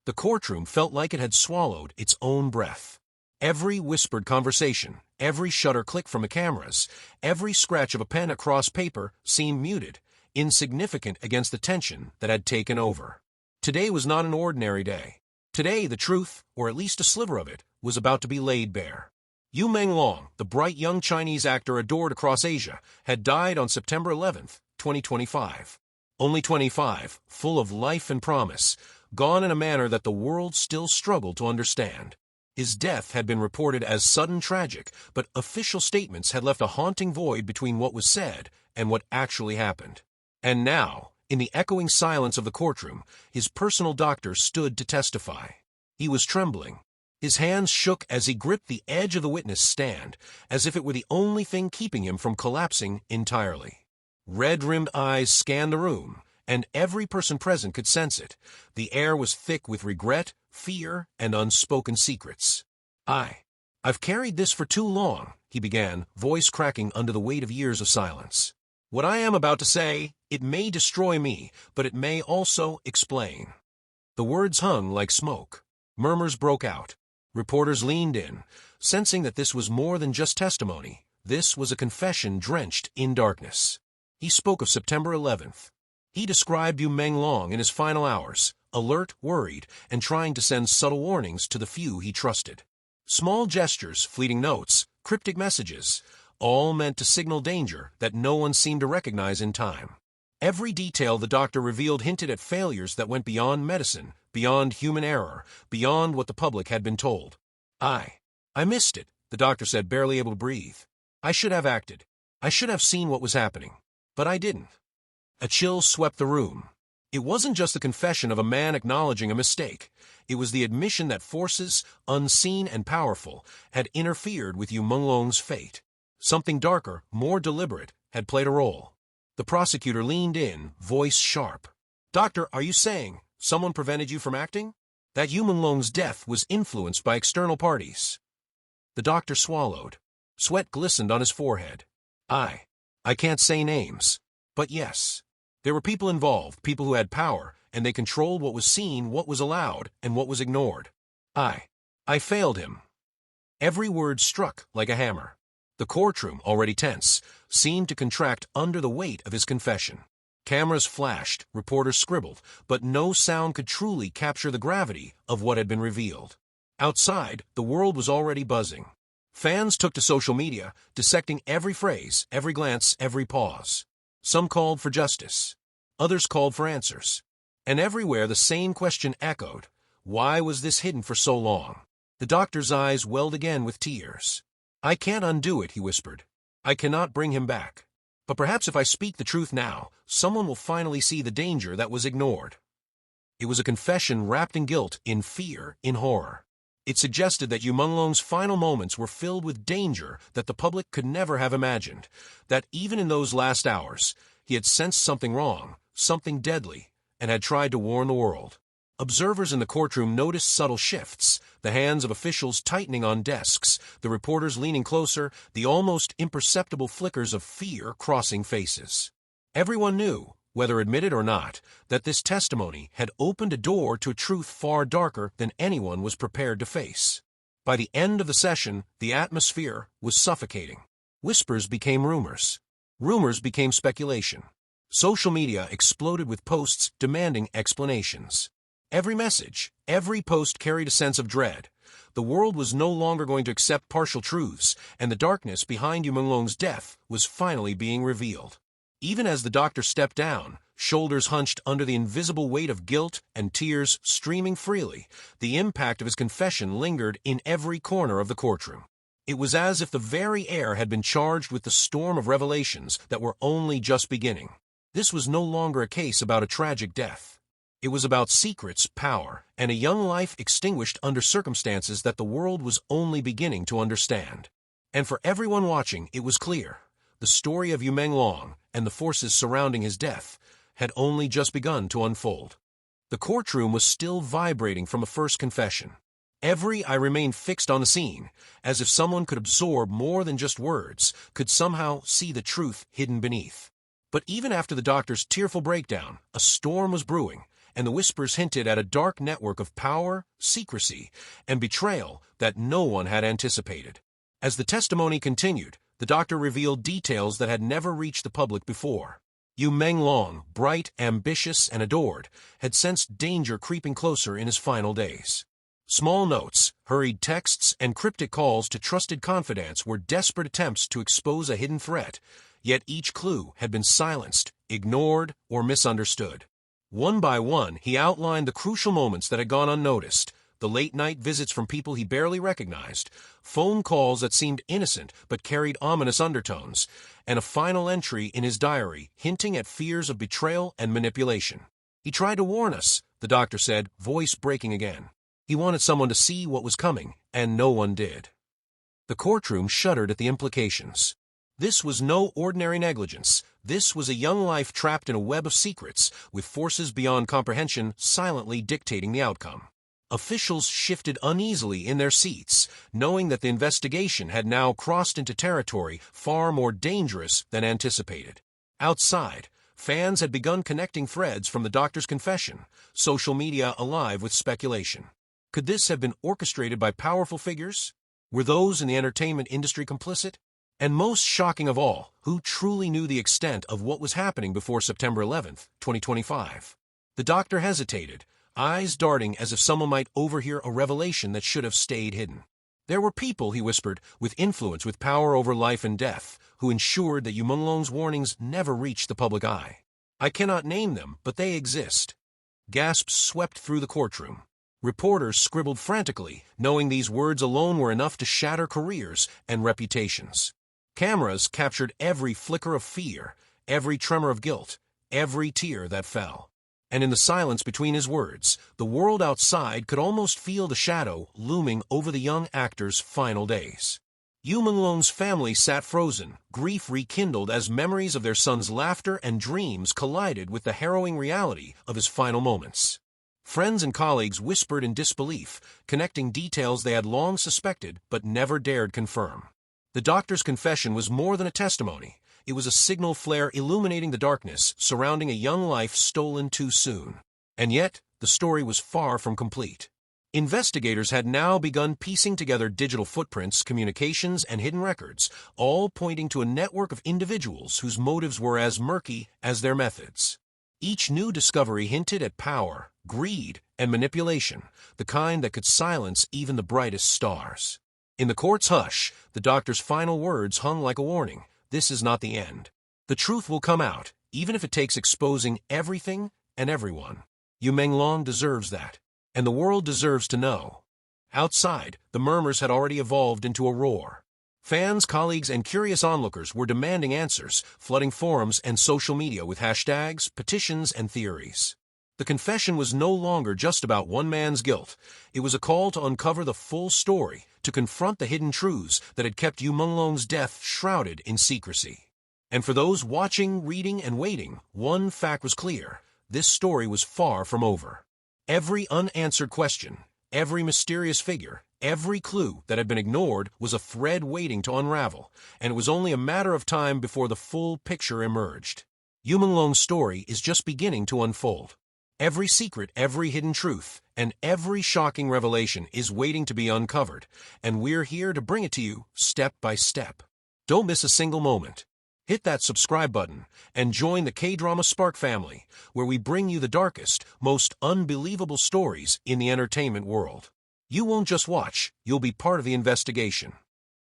The courtroom felt like it had swallowed its own breath. Every whispered conversation, every shutter click from the cameras, every scratch of a pen across paper seemed muted, insignificant against the tension that had taken over. Today was not an ordinary day. Today, the truth, or at least a sliver of it, was about to be laid bare. Yu Menglong, the bright young Chinese actor adored across Asia, had died on September 11, 2025. Only 25, full of life and promise, gone in a manner that the world still struggled to understand. His death had been reported as sudden tragic, but official statements had left a haunting void between what was said and what actually happened. And now, in the echoing silence of the courtroom, his personal doctor stood to testify. He was trembling. His hands shook as he gripped the edge of the witness stand, as if it were the only thing keeping him from collapsing entirely. Red-rimmed eyes scanned the room, and every person present could sense it. The air was thick with regret, fear, and unspoken secrets. I've carried this for too long, he began, voice cracking under the weight of years of silence. What I am about to say, it may destroy me, but it may also explain. The words hung like smoke. Murmurs broke out. Reporters leaned in, sensing that this was more than just testimony. This was a confession drenched in darkness. He spoke of September 11th. He described Yu Menglong in his final hours, alert, worried, and trying to send subtle warnings to the few he trusted. Small gestures, fleeting notes, cryptic messages, all meant to signal danger that no one seemed to recognize in time. Every detail the doctor revealed hinted at failures that went beyond medicine, beyond human error, beyond what the public had been told. I missed it, the doctor said, barely able to breathe. I should have acted. I should have seen what was happening. But I didn't. A chill swept the room. It wasn't just the confession of a man acknowledging a mistake. It was the admission that forces, unseen and powerful, had interfered with Yu Menglong's fate. Something darker, more deliberate, had played a role. The prosecutor leaned in, voice sharp. Doctor, are you saying someone prevented you from acting? That Yu Menglong's death was influenced by external parties? The doctor swallowed. Sweat glistened on his forehead. I can't say names. But yes. There were people involved, people who had power, and they controlled what was seen, what was allowed, and what was ignored. I failed him. Every word struck like a hammer. The courtroom, already tense, seemed to contract under the weight of his confession. Cameras flashed, reporters scribbled, but no sound could truly capture the gravity of what had been revealed. Outside, the world was already buzzing. Fans took to social media, dissecting every phrase, every glance, every pause. Some called for justice. Others called for answers. And everywhere the same question echoed. Why was this hidden for so long? The doctor's eyes welled again with tears. I can't undo it, he whispered. I cannot bring him back. But perhaps if I speak the truth now, someone will finally see the danger that was ignored. It was a confession wrapped in guilt, in fear, in horror. It suggested that Yu Menglong's final moments were filled with danger that the public could never have imagined, that even in those last hours, he had sensed something wrong, something deadly, and had tried to warn the world. Observers in the courtroom noticed subtle shifts, the hands of officials tightening on desks, the reporters leaning closer, the almost imperceptible flickers of fear crossing faces. Everyone knew, whether admitted or not, that this testimony had opened a door to a truth far darker than anyone was prepared to face. By the end of the session, the atmosphere was suffocating. Whispers became rumors. Rumors became speculation. Social media exploded with posts demanding explanations. Every message, every post carried a sense of dread. The world was no longer going to accept partial truths, and the darkness behind Yu Menglong's death was finally being revealed. Even as the doctor stepped down, shoulders hunched under the invisible weight of guilt and tears streaming freely, the impact of his confession lingered in every corner of the courtroom. It was as if the very air had been charged with the storm of revelations that were only just beginning. This was no longer a case about a tragic death. It was about secrets, power, and a young life extinguished under circumstances that the world was only beginning to understand. And for everyone watching, it was clear. The story of Yu Menglong and the forces surrounding his death had only just begun to unfold. The courtroom was still vibrating from a first confession. Every eye remained fixed on the scene, as if someone could absorb more than just words, could somehow see the truth hidden beneath. But even after the doctor's tearful breakdown, a storm was brewing. and the whispers hinted at a dark network of power, secrecy, and betrayal that no one had anticipated. As the testimony continued, the doctor revealed details that had never reached the public before. Yu Menglong, bright, ambitious, and adored, had sensed danger creeping closer in his final days. Small notes, hurried texts, and cryptic calls to trusted confidants were desperate attempts to expose a hidden threat, yet each clue had been silenced, ignored, or misunderstood. One by one, he outlined the crucial moments that had gone unnoticed, the late-night visits from people he barely recognized, phone calls that seemed innocent but carried ominous undertones, and a final entry in his diary hinting at fears of betrayal and manipulation. "He tried to warn us," the doctor said, voice breaking again. "He wanted someone to see what was coming, and no one did." The courtroom shuddered at the implications. This was no ordinary negligence. This was a young life trapped in a web of secrets, with forces beyond comprehension silently dictating the outcome. Officials shifted uneasily in their seats, knowing that the investigation had now crossed into territory far more dangerous than anticipated. Outside, fans had begun connecting threads from the doctor's confession, social media alive with speculation. Could this have been orchestrated by powerful figures? Were those in the entertainment industry complicit? And most shocking of all, who truly knew the extent of what was happening before September 11th, 2025? The doctor hesitated, eyes darting as if someone might overhear a revelation that should have stayed hidden. There were people, he whispered, with influence, with power over life and death, who ensured that Yu Menglong's warnings never reached the public eye. "I cannot name them, but they exist." Gasps swept through the courtroom. Reporters scribbled frantically, knowing these words alone were enough to shatter careers and reputations. Cameras captured every flicker of fear, every tremor of guilt, every tear that fell. And in the silence between his words, the world outside could almost feel the shadow looming over the young actor's final days. Yu Menglong's family sat frozen, grief rekindled as memories of their son's laughter and dreams collided with the harrowing reality of his final moments. Friends and colleagues whispered in disbelief, connecting details they had long suspected but never dared confirm. The doctor's confession was more than a testimony. It was a signal flare illuminating the darkness surrounding a young life stolen too soon. And yet, the story was far from complete. Investigators had now begun piecing together digital footprints, communications, and hidden records, all pointing to a network of individuals whose motives were as murky as their methods. Each new discovery hinted at power, greed, and manipulation, the kind that could silence even the brightest stars. In the court's hush, the doctor's final words hung like a warning. This is not the end. The truth will come out, even if it takes exposing everything and everyone. Yu Menglong deserves that, and the world deserves to know. Outside, the murmurs had already evolved into a roar. Fans, colleagues, and curious onlookers were demanding answers, flooding forums and social media with hashtags, petitions, and theories. The confession was no longer just about one man's guilt. It was a call to uncover the full story, to confront the hidden truths that had kept Yu Menglong's death shrouded in secrecy. And for those watching, reading, and waiting, one fact was clear. This story was far from over. Every unanswered question, every mysterious figure, every clue that had been ignored was a thread waiting to unravel, and it was only a matter of time before the full picture emerged. Yu Menglong's story is just beginning to unfold. Every secret, every hidden truth, and every shocking revelation is waiting to be uncovered, and we're here to bring it to you step by step. Don't miss a single moment. Hit that subscribe button and join the K-Drama Spark family, where we bring you the darkest, most unbelievable stories in the entertainment world. You won't just watch, you'll be part of the investigation.